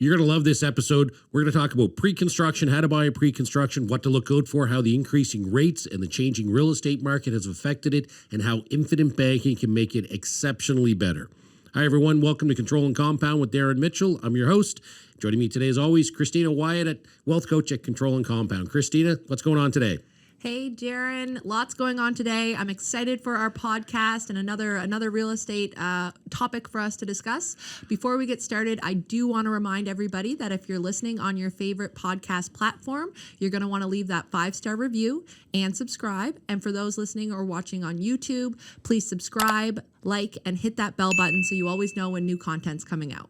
You're going to love this episode. We're going to talk about pre-construction, how to buy a pre-construction, what to look out for, how the increasing rates and the changing real estate market has affected it, and how infinite banking can make it exceptionally better. Hi, everyone. Welcome to Control and Compound with Darren Mitchell. I'm your host. Joining me today, as always, Christina Wyatt, Wealth Coach at Control and Compound. Christina, what's going on today? Hey, Darren, lots going on today. I'm excited for our podcast and another real estate topic for us to discuss. Before we get started, I do want to remind everybody that if you're listening on your favorite podcast platform, you're going to want to leave that 5-star review and subscribe. And for those listening or watching on YouTube, please subscribe, like, and hit that bell button so you always know when new content's coming out.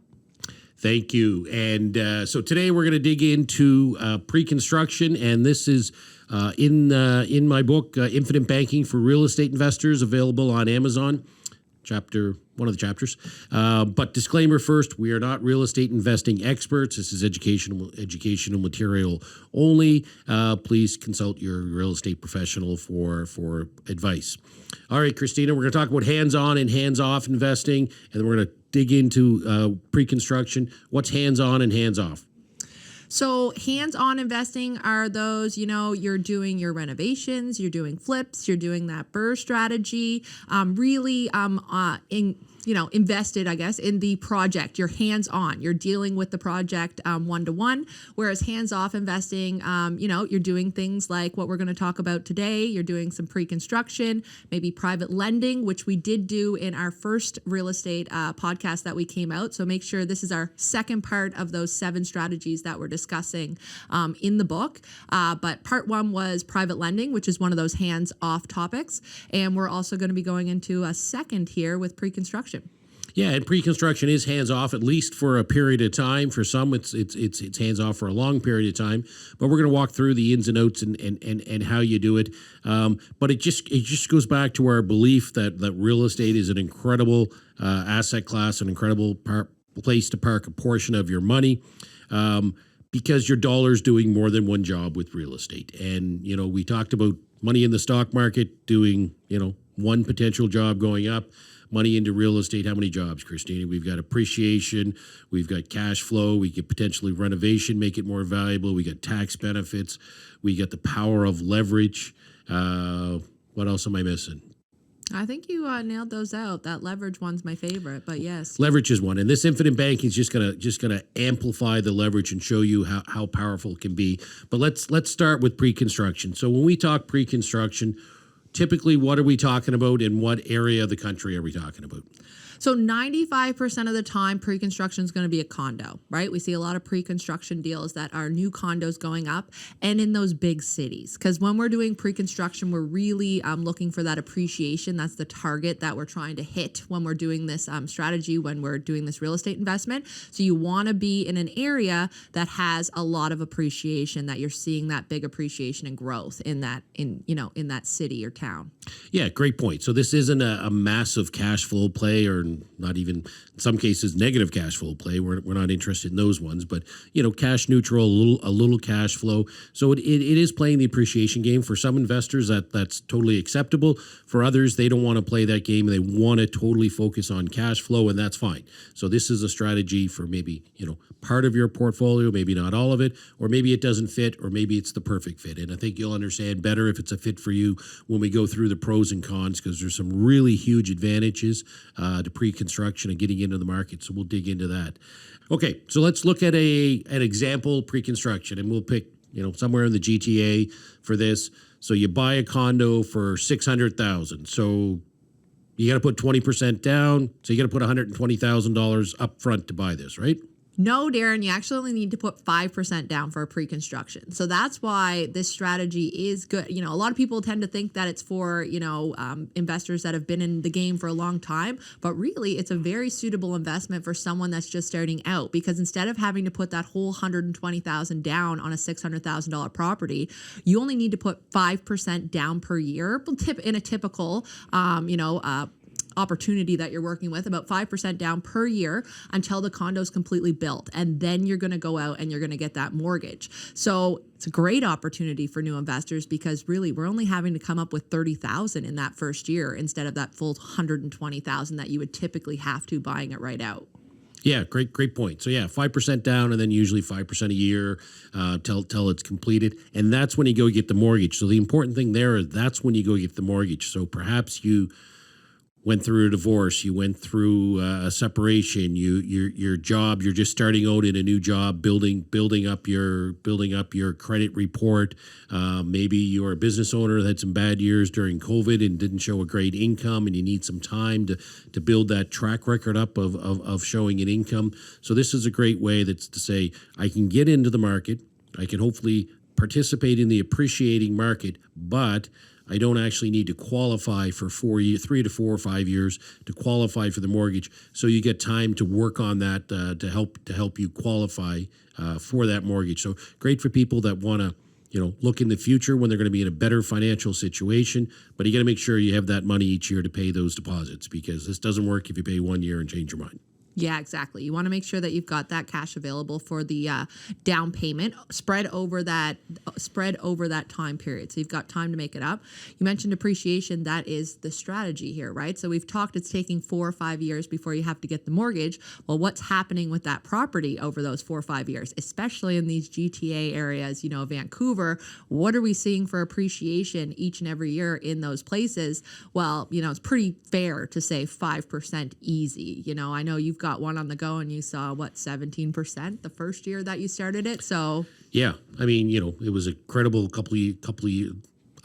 Thank you. And so today we're going to dig into pre-construction, and this is in my book, Infinite Banking for Real Estate Investors, available on Amazon, one of the chapters. But disclaimer first, we are not real estate investing experts. This is educational material only. Please consult your real estate professional for advice. All right, Christina, we're going to talk about hands-on and hands-off investing, and then we're going to dig into pre-construction. What's hands-on and hands-off? So hands-on investing are those, you're doing your renovations, you're doing flips, you're doing that BRRRR strategy, invested, I guess, in the project. You're hands-on. You're dealing with the project one-to-one, whereas hands-off investing, you're doing things like what we're going to talk about today. You're doing some pre-construction, maybe private lending, which we did do in our first real estate podcast that we came out. So make sure this is our second part of those 7 strategies that we're discussing in the book. But part 1 was private lending, which is one of those hands-off topics. And we're also going to be going into a second here with pre-construction. Yeah, and pre-construction is hands-off, at least for a period of time. For some, it's hands-off for a long period of time. But we're going to walk through the ins and outs and how you do it. But it just goes back to our belief that real estate is an incredible asset class, an incredible place to park a portion of your money. Because your dollar's doing more than one job with real estate. And, we talked about money in the stock market doing, one potential job going up. Money into real estate, how many jobs, Christina? We've got appreciation, we've got cash flow, we could potentially renovation, make it more valuable, we got tax benefits, we got the power of leverage. What else am I missing? I think you nailed those out. That leverage one's my favorite, but yes. Leverage is one, and this infinite banking is just gonna amplify the leverage and show you how powerful it can be. But let's start with pre-construction. So when we talk pre-construction, typically, what are we talking about? In what area of the country are we talking about? So 95% of the time, pre-construction is going to be a condo, right? We see a lot of pre-construction deals that are new condos going up and in those big cities. Because when we're doing pre-construction, we're really looking for that appreciation. That's the target that we're trying to hit when we're doing this strategy, when we're doing this real estate investment. So you want to be in an area that has a lot of appreciation, that you're seeing that big appreciation and growth in that city or town. Yeah, great point. So this isn't a massive cash flow play, or not even in some cases negative cash flow play. We're not interested in those ones, but cash neutral, a little cash flow. So it is playing the appreciation game. For some investors, that's totally acceptable. For others, they don't want to play that game. They want to totally focus on cash flow, and that's fine. So this is a strategy for maybe part of your portfolio, maybe not all of it, or maybe it doesn't fit, or maybe it's the perfect fit. And I think you'll understand better if it's a fit for you when we go through the pros and cons, because there's some really huge advantages to pre-construction and getting into the market. So we'll dig into that. Okay, so let's look at an example pre-construction, and we'll pick somewhere in the GTA for this. So you buy a condo for $600,000. So you got to put 20% down. So you got to put $120,000 up front to buy this, right? No, Darren, you actually only need to put 5% down for a pre-construction. So that's why this strategy is good. A lot of people tend to think that it's for, investors that have been in the game for a long time, but really it's a very suitable investment for someone that's just starting out, because instead of having to put that whole $120,000 down on a $600,000 property, you only need to put 5% down per year. In a typical, opportunity that you're working with, about 5% down per year until the condo is completely built. And then you're going to go out and you're going to get that mortgage. So it's a great opportunity for new investors, because really we're only having to come up with $30,000 in that first year instead of that full $120,000 that you would typically have to buying it right out. Yeah, great point. So yeah, 5% down, and then usually 5% a year till it's completed, and that's when you go get the mortgage. So the important thing there is that's when you go get the mortgage. So perhaps you went through a divorce, you went through a separation, your job, you're just starting out in a new job, building up your credit report. Maybe you're a business owner that had some bad years during COVID and didn't show a great income, and you need some time to build that track record up of showing an income. So this is a great way that's to say I can get into the market, I can hopefully participate in the appreciating market, but I don't actually need to qualify for 3 to 4 or 5 years to qualify for the mortgage. So you get time to work on that to help you qualify for that mortgage. So great for people that want to look in the future when they're going to be in a better financial situation. But you got to make sure you have that money each year to pay those deposits, because this doesn't work if you pay 1 year and change your mind. Yeah, exactly. You want to make sure that you've got that cash available for the down payment spread over that time period. So you've got time to make it up. You mentioned appreciation. That is the strategy here, right? So we've talked it's taking 4 or 5 years before you have to get the mortgage. Well, what's happening with that property over those 4 or 5 years, especially in these GTA areas, Vancouver? What are we seeing for appreciation each and every year in those places? Well, it's pretty fair to say 5% easy. I know you've got one on the go, and you saw 17% the first year that you started it. So yeah, I mean, it was a incredible couple of years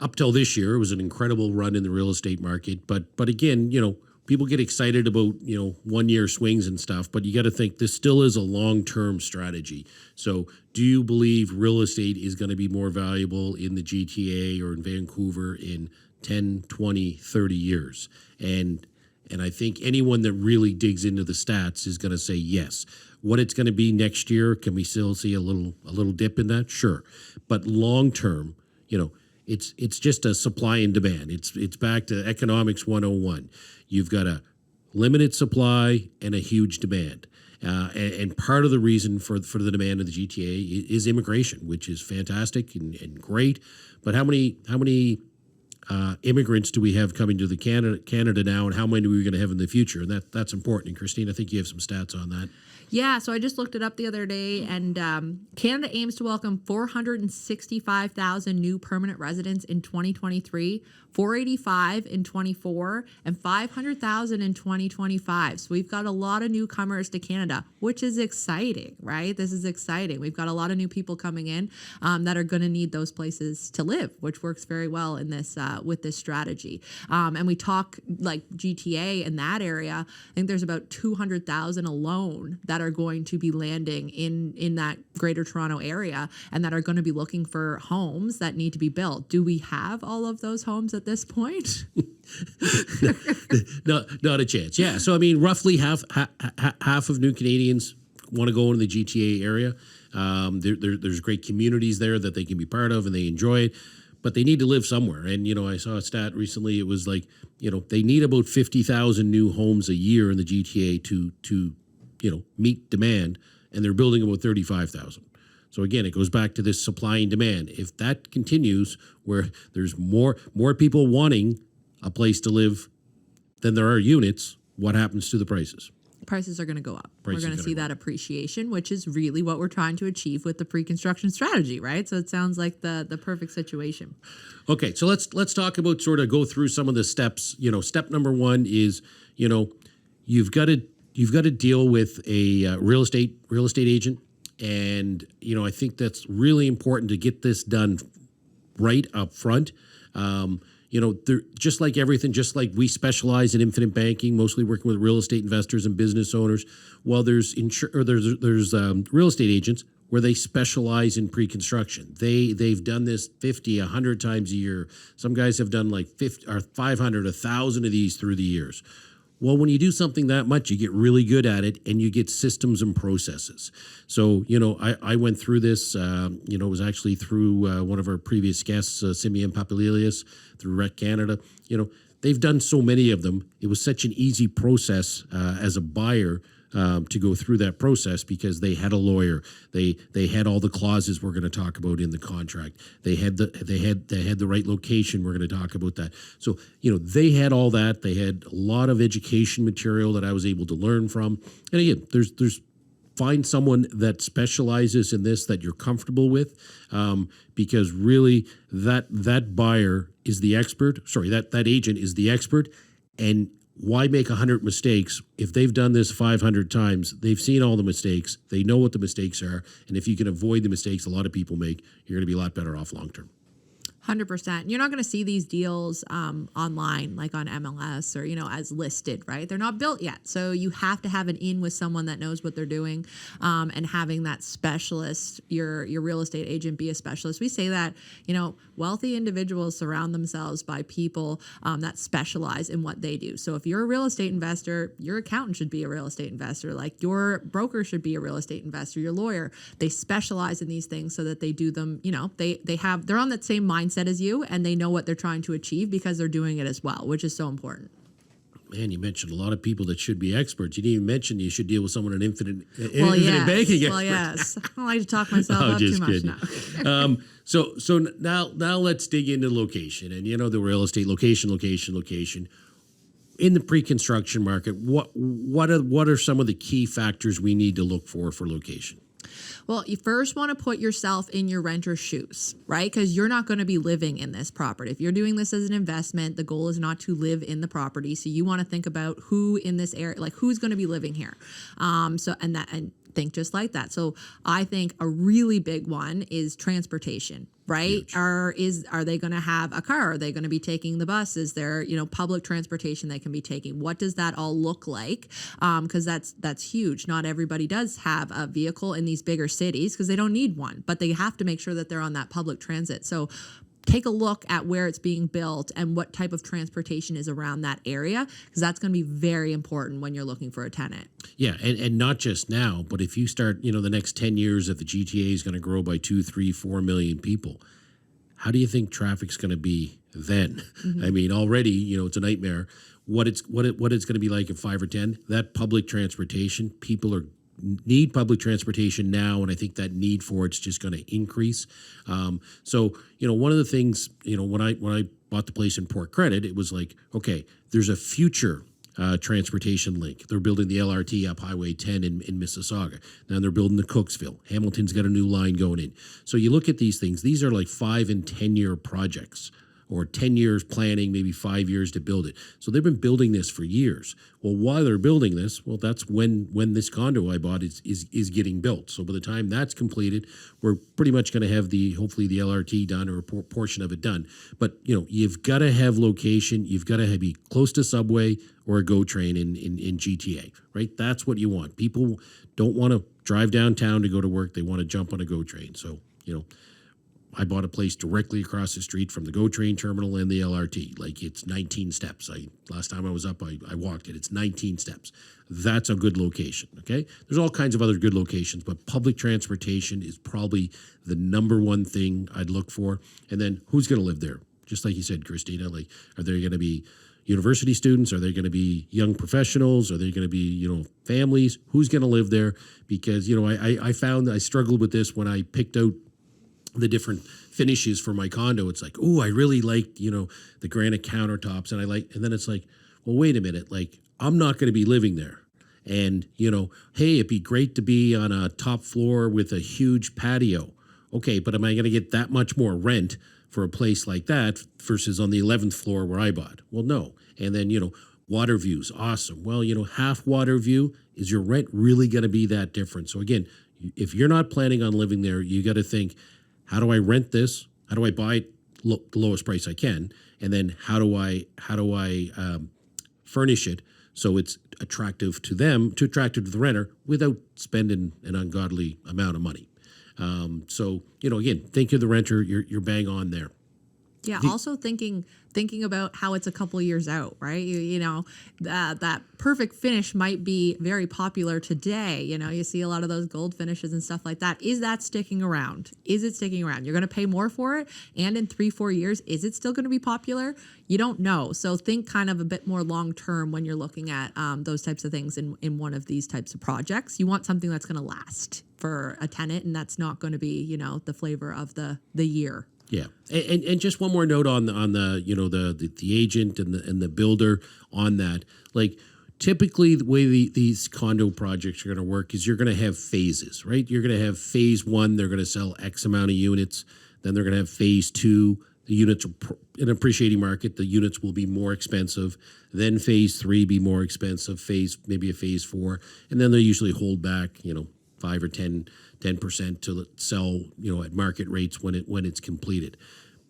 up till this year. It was an incredible run in the real estate market. But again, people get excited about 1 year swings and stuff, but you got to think this still is a long-term strategy. So do you believe real estate is going to be more valuable in the GTA or in Vancouver in 10, 20, 30 years? And I think anyone that really digs into the stats is going to say yes. What it's going to be next year, can we still see a little dip in that? Sure. But long term, it's just a supply and demand. It's back to economics 101. You've got a limited supply and a huge demand. And part of the reason for the demand of the GTA is immigration, which is fantastic and great. But how many immigrants do we have coming to the Canada now, and how many are we going to have in the future? And that's important. And Christine, I think you have some stats on that. Yeah, so I just looked it up the other day, and Canada aims to welcome 465,000 new permanent residents in 2023, 485 in 24, and 500,000 in 2025. So we've got a lot of newcomers to Canada, which is exciting, right? This is exciting. We've got a lot of new people coming in that are going to need those places to live, which works very well in this with this strategy. And we talk like GTA in that area. I think there's about 200,000 alone that are going to be landing in that Greater Toronto area, and that are going to be looking for homes that need to be built. Do we have all of those homes at this point? No, not a chance. Yeah. So I mean, roughly half of new Canadians want to go into the GTA area. There's great communities there that they can be part of, and they enjoy it. But they need to live somewhere. And, I saw a stat recently. It was like, they need about 50,000 new homes a year in the GTA to meet demand, and they're building about 35,000. So again, it goes back to this supply and demand. If that continues, where there's more people wanting a place to live than there are units, what happens to the prices? Prices are going to go up. We're going to see that appreciation, which is really what we're trying to achieve with the pre-construction strategy, right? So it sounds like the perfect situation. Okay, so let's talk about sort of go through some of the steps. Step number one is, you've got to deal with a real estate agent, and I think that's really important to get this done right up front. They're just like everything, just like we specialize in infinite banking, mostly working with real estate investors and business owners. Well, there's real estate agents where they specialize in pre-construction. They've done this 50, 100 times a year. Some guys have done like 50 or 500, 1,000 of these through the years. Well, when you do something that much, you get really good at it, and you get systems and processes. So, I went through this, it was actually through one of our previous guests, Simeon Papalilias, through Rec Canada. They've done so many of them. It was such an easy process as a buyer to go through that process because they had a lawyer. They had all the clauses we're going to talk about in the contract. They had the right location. We're going to talk about that. So they had all that. They had a lot of education material that I was able to learn from. And again, there's find someone that specializes in this that you're comfortable with, because really that buyer is the expert. Sorry, that agent is the expert. And why make 100 mistakes if they've done this 500 times? They've seen all the mistakes. They know what the mistakes are. And if you can avoid the mistakes a lot of people make, you're going to be a lot better off long term. 100%. You're not going to see these deals online, like on MLS or, as listed, right? They're not built yet. So you have to have an in with someone that knows what they're doing, and having that specialist, your real estate agent, be a specialist. We say that, wealthy individuals surround themselves by people that specialize in what they do. So if you're a real estate investor, your accountant should be a real estate investor. Like your broker should be a real estate investor, your lawyer. They specialize in these things so that they do them, they're on that same mindset as you, and they know what they're trying to achieve because they're doing it as well, which is so important. Man, you mentioned a lot of people that should be experts. You didn't even mention you should deal with someone, an infinite banking expert. Well, yes. I don't like to talk myself up too much now. So now let's dig into location, and the real estate location. In the pre-construction market, what are some of the key factors we need to look for location? Well, you first want to put yourself in your renter's shoes, right? Because you're not going to be living in this property. If you're doing this as an investment, the goal is not to live in the property. So you want to think about who in this area, like who's going to be living here. And think just like that. So I think a really big one is transportation, right? Huge. Are they going to have a car? Are they going to be taking the bus? Is there, public transportation they can be taking? What does that all look like? Because that's huge. Not everybody does have a vehicle in these bigger cities because they don't need one, but they have to make sure that they're on that public transit. So take a look at where it's being built and what type of transportation is around that area, because that's going to be very important when you're looking for a tenant. Yeah, and not just now, but if you start, the next 10 years, if the GTA is going to grow by 2, 3, 4 million people, how do you think traffic's going to be then? Mm-hmm. I mean, already, it's a nightmare. What it's going to be like in 5 or 10, that public transportation, people need public transportation now, and I think that need for it's just going to increase. So one of the things, when I bought the place in Port Credit, it was like, okay, there's a future transportation link. They're building the LRT up Highway 10 in Mississauga. Now they're building the Cooksville. Hamilton's got a new line going in. So you look at these things; these are like 5 and 10 year projects, or 10 years planning, maybe 5 years to build it. So they've been building this for years. Well, while they're building this, that's when this condo I bought is getting built. So by the time that's completed, we're pretty much going to have hopefully the LRT done, or a portion of it done. But you've got to have location. You've got to be close to subway or a GO train in GTA, right? That's what you want. People don't want to drive downtown to go to work. They want to jump on a GO train. So I bought a place directly across the street from the GO train terminal and the LRT. Like, it's 19 steps. Last time I was up, I walked it. It's 19 steps. That's a good location, okay? There's all kinds of other good locations, but public transportation is probably the number one thing I'd look for. And then who's going to live there? Just like you said, Christina, like, are there going to be university students? Are they going to be young professionals? Are they going to be, families? Who's going to live there? Because, I found I struggled with this when I picked out the different finishes for my condo. It's like, oh, I really liked, the granite countertops, and then it's like, well, wait a minute, like, I'm not going to be living there. And, hey, it'd be great to be on a top floor with a huge patio. Okay, but am I going to get that much more rent for a place like that versus on the 11th floor where I bought? Well, no. And then, water views, awesome. Well, half water view, is your rent really going to be that different? So again, if you're not planning on living there, you got to think, how do I rent this? How do I buy it the lowest price I can? And then how do I furnish it so it's attractive to them, attractive to the renter, without spending an ungodly amount of money? So again, think of the renter. You're bang on there. Yeah. Also thinking about how it's a couple years out, right? You know, that perfect finish might be very popular today. You know, you see a lot of those gold finishes and stuff like that. Is that sticking around? Is it sticking around? You're going to pay more for it. And in 3-4 years, is it still going to be popular? You don't know. So think kind of a bit more long term when you're looking at those types of things in one of these types of projects. You want something that's going to last for a tenant, and that's not going to be, you know, the flavor of the year. Yeah, and just one more note on the you know the agent and the builder on that. Like typically the way these condo projects are going to work is you're going to have phases, right? You're going to have phase 1, they're going to sell X amount of units. Then they're going to have phase 2. The units in an appreciating market, the units will be more expensive. Then phase 3 be more expensive. Maybe a phase 4, and then they usually hold back, you know, 5 or 10% to sell, you know, at market rates when it's completed.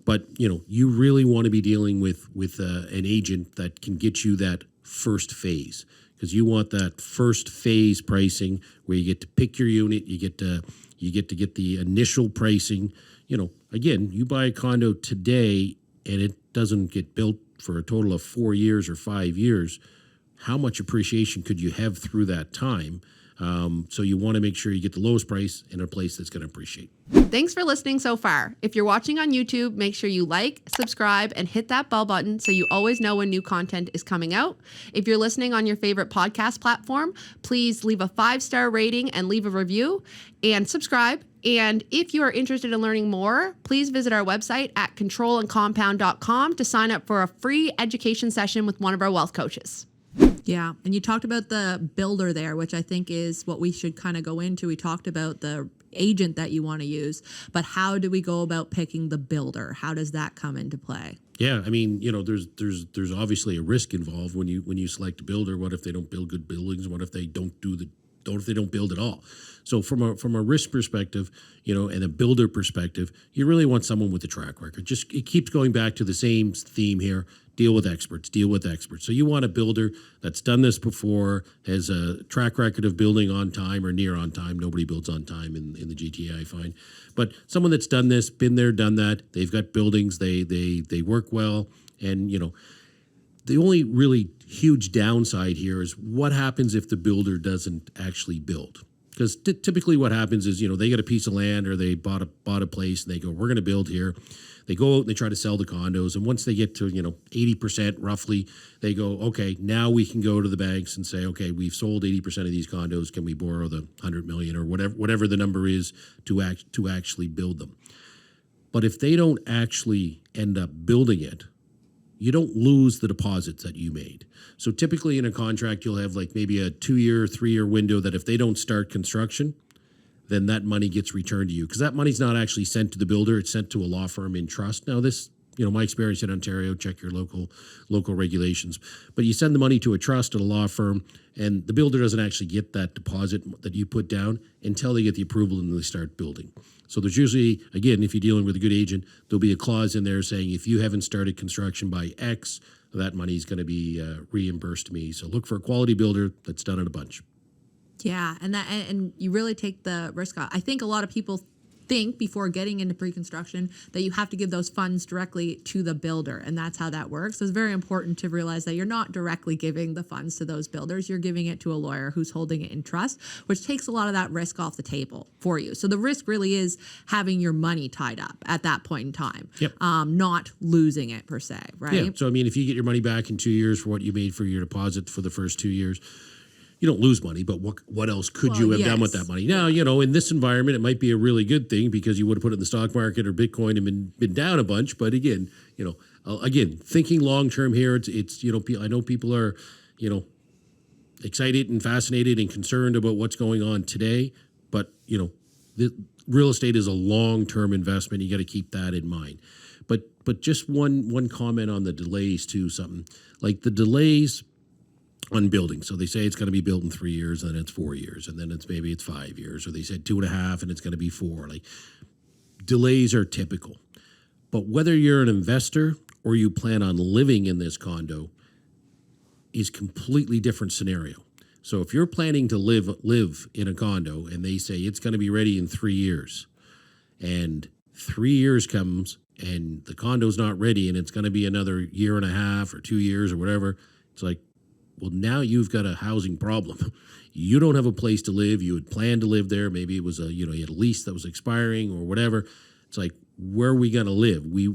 But you know, you really want to be dealing with an agent that can get you that first phase, because you want that first phase pricing where you get to pick your unit, you get to get the initial pricing. You know, again, you buy a condo today and it doesn't get built for a total of 4 years or 5 years. How much appreciation could you have through that time? So you want to make sure you get the lowest price in a place that's going to appreciate. Thanks for listening so far. If you're watching on YouTube, make sure you like, subscribe, and hit that bell button so you always know when new content is coming out. If you're listening on your favorite podcast platform, please leave a 5-star rating and leave a review and subscribe. And if you are interested in learning more, please visit our website at controlandcompound.com to sign up for a free education session with one of our wealth coaches. Yeah. And you talked about the builder there, which I think is what we should kind of go into. We talked about the agent that you want to use, but how do we go about picking the builder? How does that come into play? Yeah, I mean, you know, there's obviously a risk involved when you select a builder. What if they don't build good buildings? What if they don't build at all? So from a risk perspective, you know, and a builder perspective, you really want someone with a track record. It keeps going back to the same theme here. Deal with experts. So you want a builder that's done this before, has a track record of building on time or near on time. Nobody builds on time in the GTA, I find. But someone that's done this, been there, done that. They've got buildings. They work well. And, you know, the only really huge downside here is what happens if the builder doesn't actually build. Because typically what happens is, you know, they get a piece of land or they bought a place and they go, we're going to build here. They go out and they try to sell the condos. And once they get to, you know, 80% roughly, they go, okay, now we can go to the banks and say, okay, we've sold 80% of these condos. Can we borrow the $100 million or whatever the number is to actually build them? But if they don't actually end up building it, you don't lose the deposits that you made. So typically in a contract, you'll have like maybe a 2-year, 3-year window that if they don't start construction, then that money gets returned to you, because that money's not actually sent to the builder. It's sent to a law firm in trust. Now this, you know, my experience in Ontario, check your local regulations, but you send the money to a trust or a law firm, and the builder doesn't actually get that deposit that you put down until they get the approval and they start building. So there's usually, again, if you're dealing with a good agent, there'll be a clause in there saying if you haven't started construction by X, that money is going to be reimbursed to me. So look for a quality builder that's done it a bunch. Yeah, and you really take the risk off. I think a lot of people think before getting into pre-construction that you have to give those funds directly to the builder, and that's how that works. So it's very important to realize that you're not directly giving the funds to those builders. You're giving it to a lawyer who's holding it in trust, which takes a lot of that risk off the table for you. So the risk really is having your money tied up at that point in time, not losing it per se, right? Yeah, so I mean, if you get your money back in 2 years for what you made for your deposit for the first 2 years, you don't lose money, but what else could you have done with that money? Now, you know, in this environment, it might be a really good thing because you would have put it in the stock market or Bitcoin and been down a bunch. But again, you know, thinking long term here, it's you know, I know people are, you know, excited and fascinated and concerned about what's going on today, but you know, real estate is a long term investment. You got to keep that in mind. But just one comment on the delays too. Something like the delays on building. So they say it's going to be built in 3 years, and then it's 4 years, and then it's 5 years, or they said 2.5 and it's going to be 4. Like delays are typical. But whether you're an investor or you plan on living in this condo is completely different scenario. So if you're planning to live in a condo and they say it's going to be ready in 3 years, and 3 years comes and the condo's not ready and it's going to be another year and a half or 2 years or whatever, it's like, well, now you've got a housing problem. You don't have a place to live. You had planned to live there. Maybe it was you had a lease that was expiring or whatever. It's like, where are we going to live? We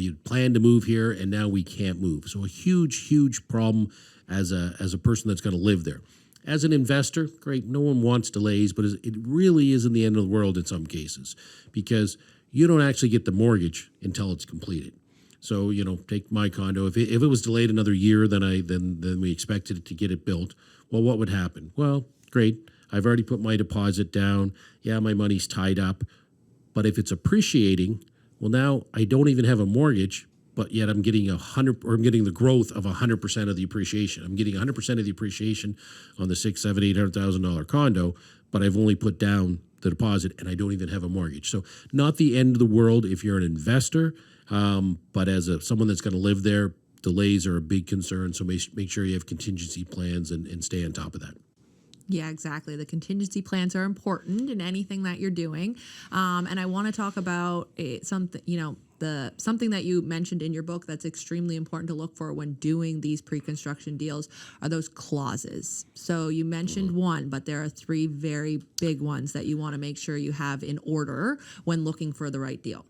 had planned to move here and now we can't move. So a huge problem as a person that's going to live there. As an investor, great, no one wants delays, but it really isn't the end of the world in some cases, because you don't actually get the mortgage until it's completed. So, take my condo. If it was delayed another year than we expected it to get it built, well, what would happen? Well, great. I've already put my deposit down. Yeah, my money's tied up. But if it's appreciating, well, now I don't even have a mortgage, but yet I'm getting I'm getting the growth of 100% of the appreciation. I'm getting 100% of the appreciation on the $600,000, $700,000, $800,000 condo, but I've only put down the deposit and I don't even have a mortgage. So not the end of the world if you're an investor, but as someone that's going to live there, delays are a big concern. So make sure you have contingency plans and stay on top of that. Yeah, exactly. The contingency plans are important in anything that you're doing. And I want to talk about something that you mentioned in your book that's extremely important to look for when doing these pre-construction deals are those clauses. So you mentioned one, but there are 3 very big ones that you want to make sure you have in order when looking for the right deal.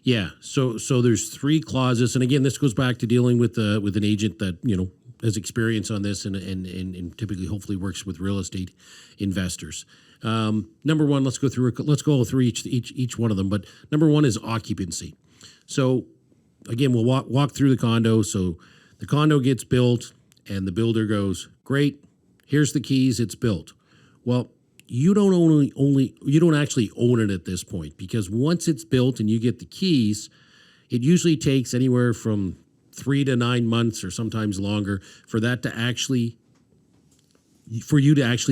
Yeah. So there's 3 clauses. And again, this goes back to dealing with an agent that, has experience on this and typically hopefully works with real estate investors. Number one, let's go through each one of them. But number one is occupancy. So again, we'll walk through the condo. So the condo gets built and the builder goes, great, here's the keys, it's built. Well, you don't actually own it at this point, because once it's built and you get the keys, it usually takes anywhere from 3 to 9 months or sometimes longer for you to actually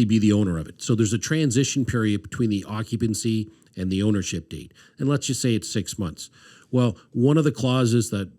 be the owner of it. So there's a transition period between the occupancy and the ownership date. And let's just say it's 6 months. Well, one of the clauses that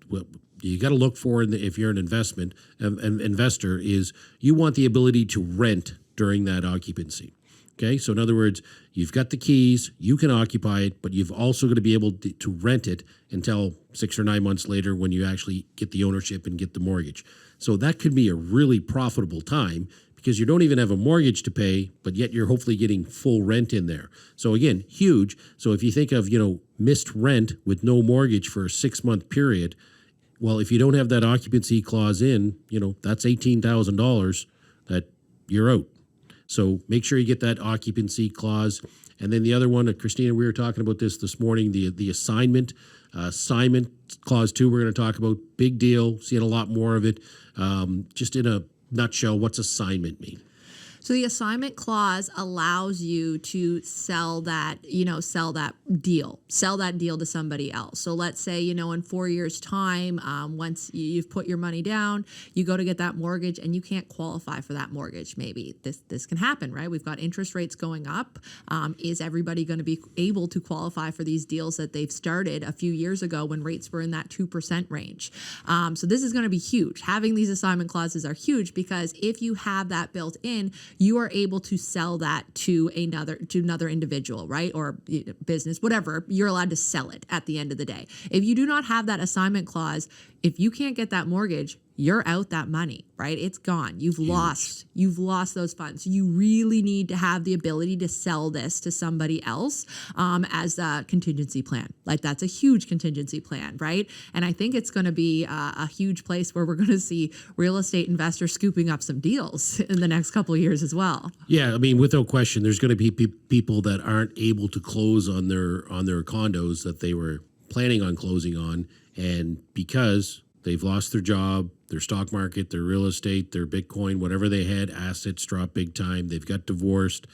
you got to look for if you're an investor is you want the ability to rent during that occupancy. Okay, so in other words, you've got the keys, you can occupy it, but you've also got to be able to rent it until 6 or 9 months later when you actually get the ownership and get the mortgage. So that could be a really profitable time because you don't even have a mortgage to pay, but yet you're hopefully getting full rent in there. So again, huge. So if you think of, missed rent with no mortgage for a 6-month period, well, if you don't have that occupancy clause in, that's $18,000 that you're out. So make sure you get that occupancy clause. And then the other one, Christina, we were talking about this morning, the assignment clause 2, we're going to talk about. Big deal, seeing a lot more of it. Just in a nutshell, what's assignment mean? So the assignment clause allows you to sell that deal to somebody else. So let's say, in 4 years' time, once you've put your money down, you go to get that mortgage and you can't qualify for that mortgage. Maybe this can happen, right? We've got interest rates going up. Is everybody going to be able to qualify for these deals that they've started a few years ago when rates were in that 2% range? So this is going to be huge. Having these assignment clauses are huge because if you have that built in, you are able to sell that to another individual, right? Or business, whatever. You're allowed to sell it at the end of the day. If you do not have that assignment clause, if you can't get that mortgage, you're out that money, right? It's gone. You've lost those funds. You really need to have the ability to sell this to somebody else as a contingency plan. Like that's a huge contingency plan, right? And I think it's going to be a huge place where we're going to see real estate investors scooping up some deals in the next couple of years as well. Yeah, I mean, without question, there's going to be people that aren't able to close on their condos that they were planning on closing on, and because they've lost their job, their stock market, their real estate, their Bitcoin, whatever they had, assets dropped big time. They've got divorced,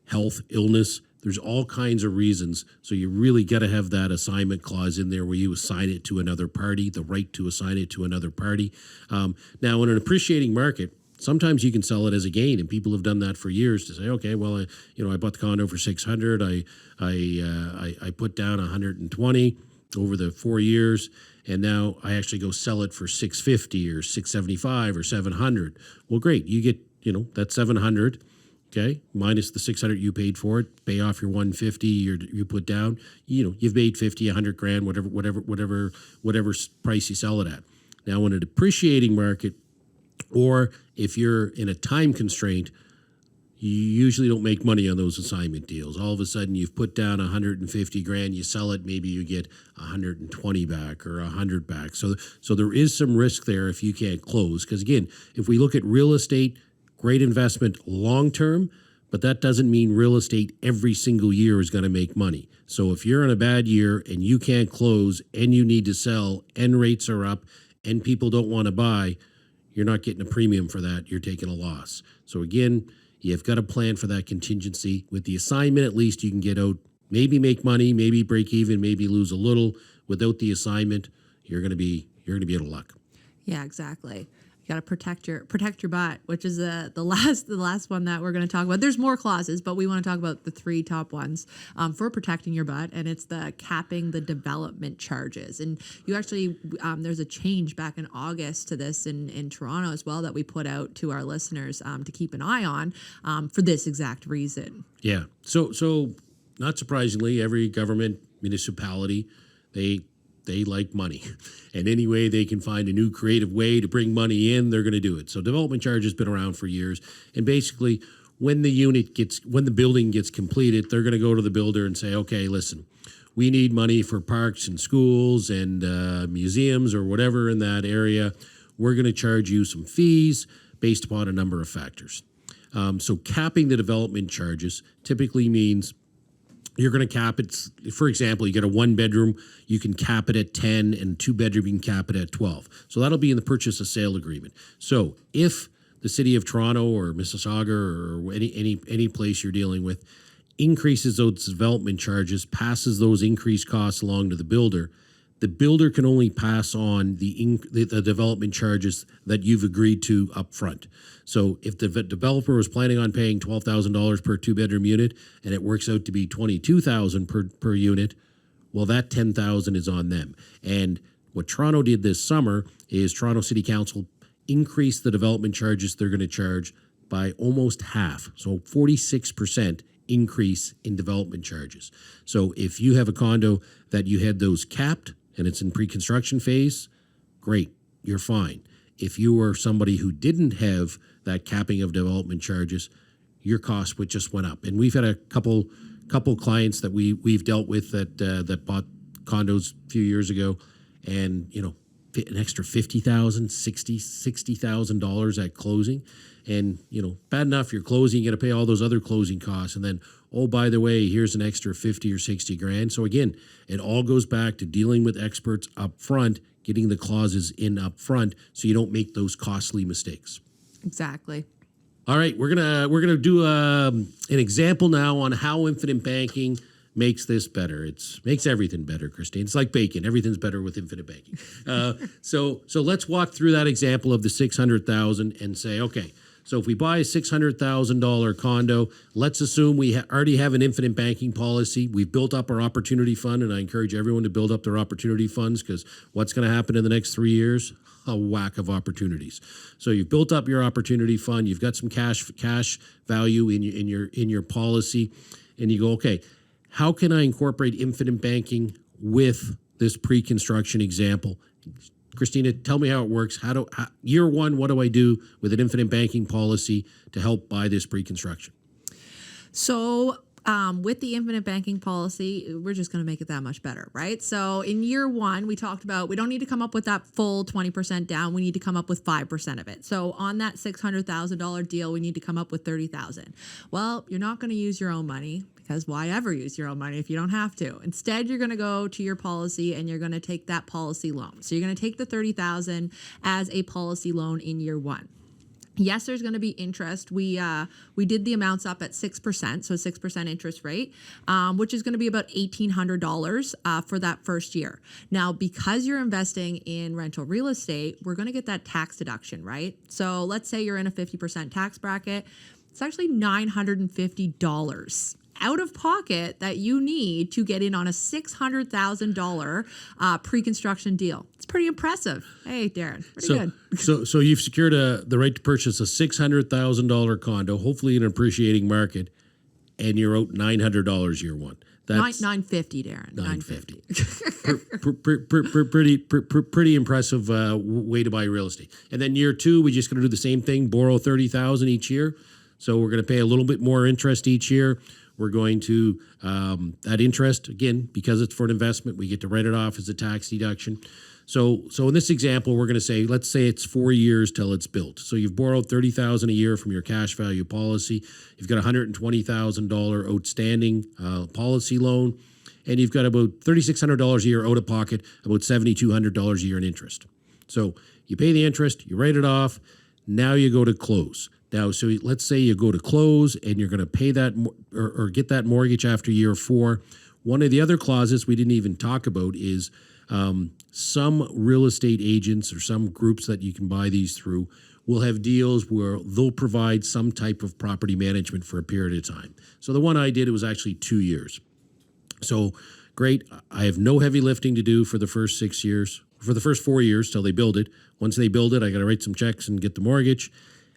health, illness. There's all kinds of reasons. So you really got to have that assignment clause in there where you assign it to another party, the right to assign it to another party. Now, in an appreciating market, sometimes you can sell it as a gain, and people have done that for years to say, okay, well, I bought the condo for $600. I put down $120 over the 4 years. And now I actually go sell it for $650 or $675 or $700. Well, great. You get, that $700. Okay, minus the 600 you paid for it, pay off your 150 you put down. You've made 50, 100 grand, whatever price you sell it at. Now, in a depreciating market, or if you're in a time constraint, you usually don't make money on those assignment deals. All of a sudden, you've put down 150 grand, you sell it, maybe you get 120 back or 100 back. So there is some risk there if you can't close. Because again, if we look at real estate, great investment long term, but that doesn't mean real estate every single year is going to make money. So if you're in a bad year and you can't close and you need to sell and rates are up and people don't want to buy, you're not getting a premium for that. You're taking a loss. So again, you've got to plan for that contingency. With the assignment, at least you can get out, maybe make money, maybe break even, maybe lose a little. Without the assignment, you're going to be out of luck. Yeah, exactly. You got to protect your butt, which is the last one that we're going to talk about. There's more clauses, but we want to talk about the three top ones for protecting your butt, and it's the capping the development charges. And you actually there's a change back in August to this in Toronto as well that we put out to our listeners to keep an eye on for this exact reason. Yeah. So not surprisingly, every government municipality they like money, and any way they can find a new creative way to bring money in, they're going to do it. So development charge has been around for years, and basically when the building gets completed, they're going to go to the builder and say, okay, listen, we need money for parks and schools and museums or whatever in that area. We're going to charge you some fees based upon a number of factors. So capping the development charges typically means you're going to cap it. For example, you get a 1-bedroom, you can cap it at 10, and 2-bedroom, you can cap it at 12. So that'll be in the purchase of sale agreement. So if the city of Toronto or Mississauga or any place you're dealing with increases those development charges, passes those increased costs along to the builder can only pass on the development charges that you've agreed to up front. So if the developer was planning on paying $12,000 per 2-bedroom unit and it works out to be $22,000 per unit, well, that $10,000 is on them. And what Toronto did this summer is Toronto City Council increased the development charges they're going to charge by almost half. So 46% increase in development charges. So if you have a condo that you had those capped and it's in pre-construction phase, great, you're fine. If you were somebody who didn't have that capping of development charges, your cost would just went up. And we've had a couple clients that we've dealt with that bought condos a few years ago, and an extra $50,000, $60,000 at closing, and bad enough you're closing, you got to pay all those other closing costs, and then by the way, here's an extra 50 or 60 grand. So again, it all goes back to dealing with experts up front, getting the clauses in up front so you don't make those costly mistakes. Exactly. All right, we're gonna do an example now on how infinite banking makes this better. It makes everything better, Christine. It's like bacon. Everything's better with infinite banking. So let's walk through that example of the $600,000 and say, okay, so if we buy a $600,000 condo, let's assume we already have an infinite banking policy. We've built up our opportunity fund, and I encourage everyone to build up their opportunity funds, because what's going to happen in the next 3 years? A whack of opportunities. So you've built up your opportunity fund. You've got some cash value in your policy, and you go, okay, how can I incorporate infinite banking with this pre-construction example? Christina, tell me how it works. Year one, what do I do with an infinite banking policy to help buy this pre-construction? So with the infinite banking policy, we're just going to make it that much better, right? So in year one, we talked about we don't need to come up with that full 20% down. We need to come up with 5% of it. So on that $600,000 deal, we need to come up with $30,000. Well, you're not going to use your own money, because why ever use your own money if you don't have to? Instead, you're going to go to your policy and you're going to take that policy loan. So you're going to take the $30,000 as a policy loan in year one. Yes, there's going to be interest. We did the amounts up at 6%, so 6% interest rate, which is going to be about $1,800 for that first year. Now, because you're investing in rental real estate, we're going to get that tax deduction, right? So let's say you're in a 50% tax bracket. It's actually $950 out of pocket that you need to get in on a $600,000 pre-construction deal. It's pretty impressive. Hey, Darren, pretty good. So you've secured the right to purchase a $600,000 condo, hopefully in an appreciating market, and you're out $900 year one. That's $950, Darren. $950. Pretty impressive way to buy real estate. And then year two, we're just going to do the same thing, borrow $30,000 each year. So we're going to pay a little bit more interest each year. We're going to that interest again, because it's for an investment, we get to write it off as a tax deduction. So in this example, we're going to say, let's say it's 4 years till it's built. So you've borrowed $30,000 a year from your cash value policy. You've got $120,000 outstanding policy loan, and you've got about $3,600 a year out of pocket, about $7,200 a year in interest. So you pay the interest, you write it off. Now you go to close. Now, so let's say you go to close and you're going to pay that or get that mortgage after year 4. One of the other clauses we didn't even talk about is some real estate agents or some groups that you can buy these through will have deals where they'll provide some type of property management for a period of time. So the one I did, it was actually 2 years. So great. I have no heavy lifting to do for the first 6 years, for the first 4 years till they build it. Once they build it, I got to write some checks and get the mortgage.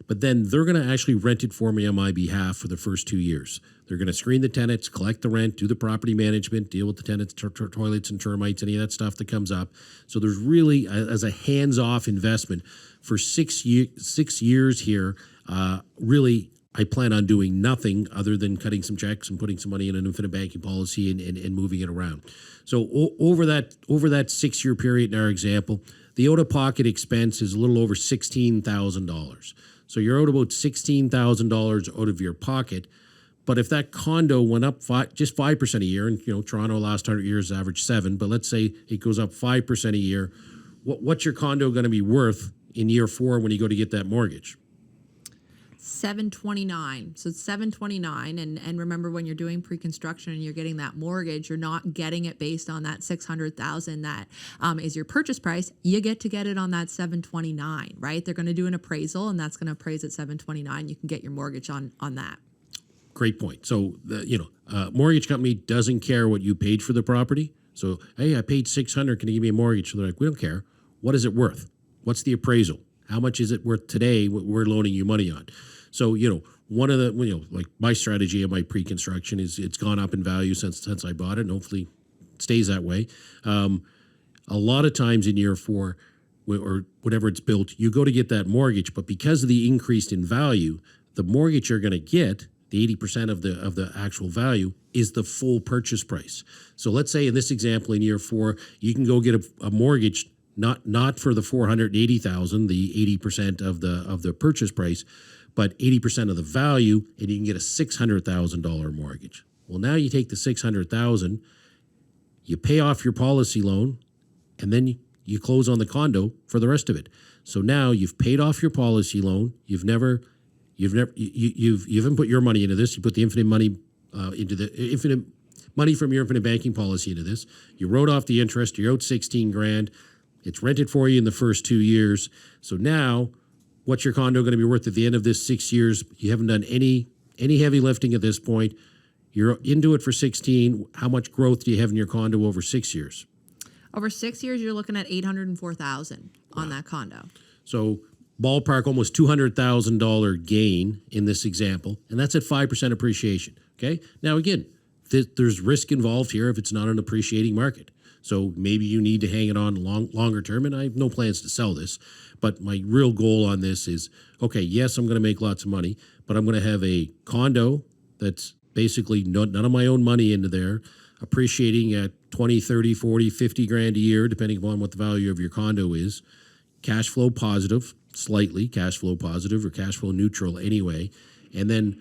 But then they're going to actually rent it for me on my behalf for the first 2 years. They're going to screen the tenants, collect the rent, do the property management, deal with the tenants, toilets and termites, any of that stuff that comes up. So there's really, as a hands-off investment for 6 years here, really, I plan on doing nothing other than cutting some checks and putting some money in an infinite banking policy and moving it around. So over that 6 year period in our example, the out-of-pocket expense is a little over $16,000. So you're out about $16,000 out of your pocket. But if that condo went up just 5% a year, and Toronto last 100 years averaged 7%, but let's say it goes up 5% a year, what's your condo going to be worth in year 4 when you go to get that mortgage? $729. So it's $729, and remember, when you're doing pre-construction and you're getting that mortgage, you're not getting it based on that $600,000 that is your purchase price. You get to get it on that $729, right? They're going to do an appraisal, and that's going to appraise at $729. You can get your mortgage on that. Great point. So mortgage company doesn't care what you paid for the property. So hey, I paid $600. Can you give me a mortgage? So they're like, we don't care. What is it worth? What's the appraisal? How much is it worth today? What we're loaning you money on. So, one of the, like my strategy of my pre-construction is it's gone up in value since I bought it, and hopefully it stays that way. A lot of times in year 4 or whenever it's built, you go to get that mortgage, but because of the increase in value, the mortgage you're going to get, the 80% of the actual value, is the full purchase price. So let's say in this example in year 4, you can go get a mortgage not for the $480,000, the 80% of the purchase price, but 80% of the value, and you can get a $600,000 mortgage. Well, now you take the $600,000, you pay off your policy loan, and then you close on the condo for the rest of it. So now you've paid off your policy loan. You haven't put your money into this. You put the infinite money from your infinite banking policy into this. You wrote off the interest. You're out $16,000. It's rented for you in the first 2 years. So now, what's your condo going to be worth at the end of this 6 years? You haven't done any heavy lifting at this point. You're into it for 16. How much growth do you have in your condo over 6 years? Over 6 years, you're looking at $804,000 on that condo. So ballpark, almost $200,000 gain in this example, and that's at 5% appreciation. Okay. Now again, there's risk involved here if it's not an appreciating market. So maybe you need to hang it on longer term, and I have no plans to sell this. But my real goal on this is, okay, yes, I'm going to make lots of money, but I'm going to have a condo that's basically none of my own money into there, appreciating at 20, 30, 40, 50 grand a year, depending upon what the value of your condo is, cash flow positive, slightly cash flow positive or cash flow neutral anyway, and then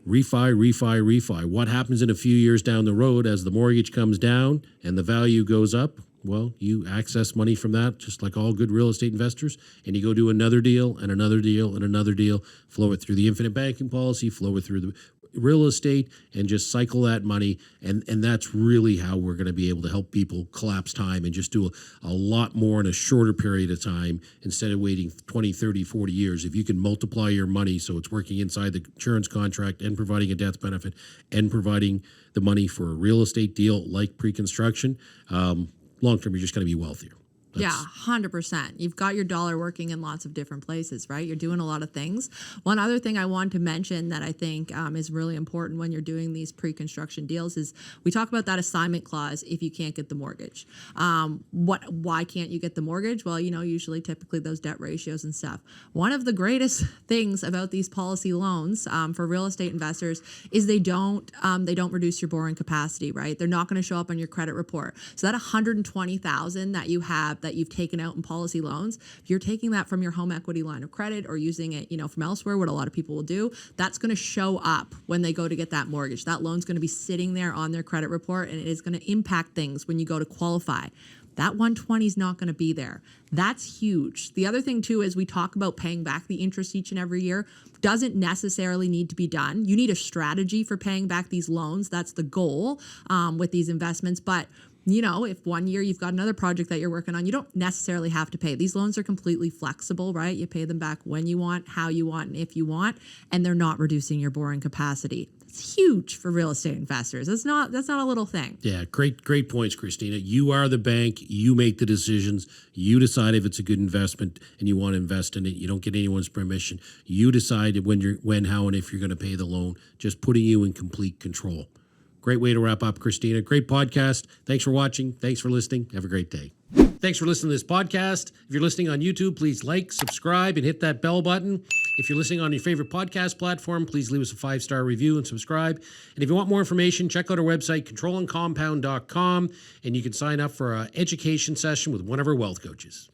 refi. What happens in a few years down the road as the mortgage comes down and the value goes up? Well, you access money from that, just like all good real estate investors, and you go do another deal and another deal and another deal, flow it through the infinite banking policy, flow it through real estate and just cycle that money. And that's really how we're going to be able to help people collapse time and just do a lot more in a shorter period of time instead of waiting 20, 30, 40 years. If you can multiply your money so it's working inside the insurance contract and providing a death benefit and providing the money for a real estate deal like pre-construction, long term, you're just going to be wealthier. Yeah, 100%. You've got your dollar working in lots of different places, right? You're doing a lot of things. One other thing I want to mention that I think is really important when you're doing these pre-construction deals is we talk about that assignment clause if you can't get the mortgage. Why can't you get the mortgage? Well, usually typically those debt ratios and stuff. One of the greatest things about these policy loans for real estate investors is they don't reduce your borrowing capacity, right? They're not going to show up on your credit report. So that $120,000 that you have that you've taken out in policy loans, if you're taking that from your home equity line of credit or using it, from elsewhere, what a lot of people will do, that's going to show up when they go to get that mortgage. That loan's going to be sitting there on their credit report, and it is going to impact things when you go to qualify. That 120 is not going to be there. That's huge. The other thing too is we talk about paying back the interest each and every year. Doesn't necessarily need to be done. You need a strategy for paying back these loans. That's the goal with these investments. But if 1 year you've got another project that you're working on, you don't necessarily have to pay. These loans are completely flexible, right? You pay them back when you want, how you want, and if you want, and they're not reducing your borrowing capacity. It's huge for real estate investors. That's not a little thing. Yeah, great points, Christina. You are the bank. You make the decisions. You decide if it's a good investment and you want to invest in it. You don't get anyone's permission. You decide when, how, and if you're going to pay the loan, just putting you in complete control. Great way to wrap up, Christina. Great podcast. Thanks for watching. Thanks for listening. Have a great day. Thanks for listening to this podcast. If you're listening on YouTube, please like, subscribe, and hit that bell button. If you're listening on your favorite podcast platform, please leave us a 5-star review and subscribe. And if you want more information, check out our website, controllandcompound.com, and you can sign up for an education session with one of our wealth coaches.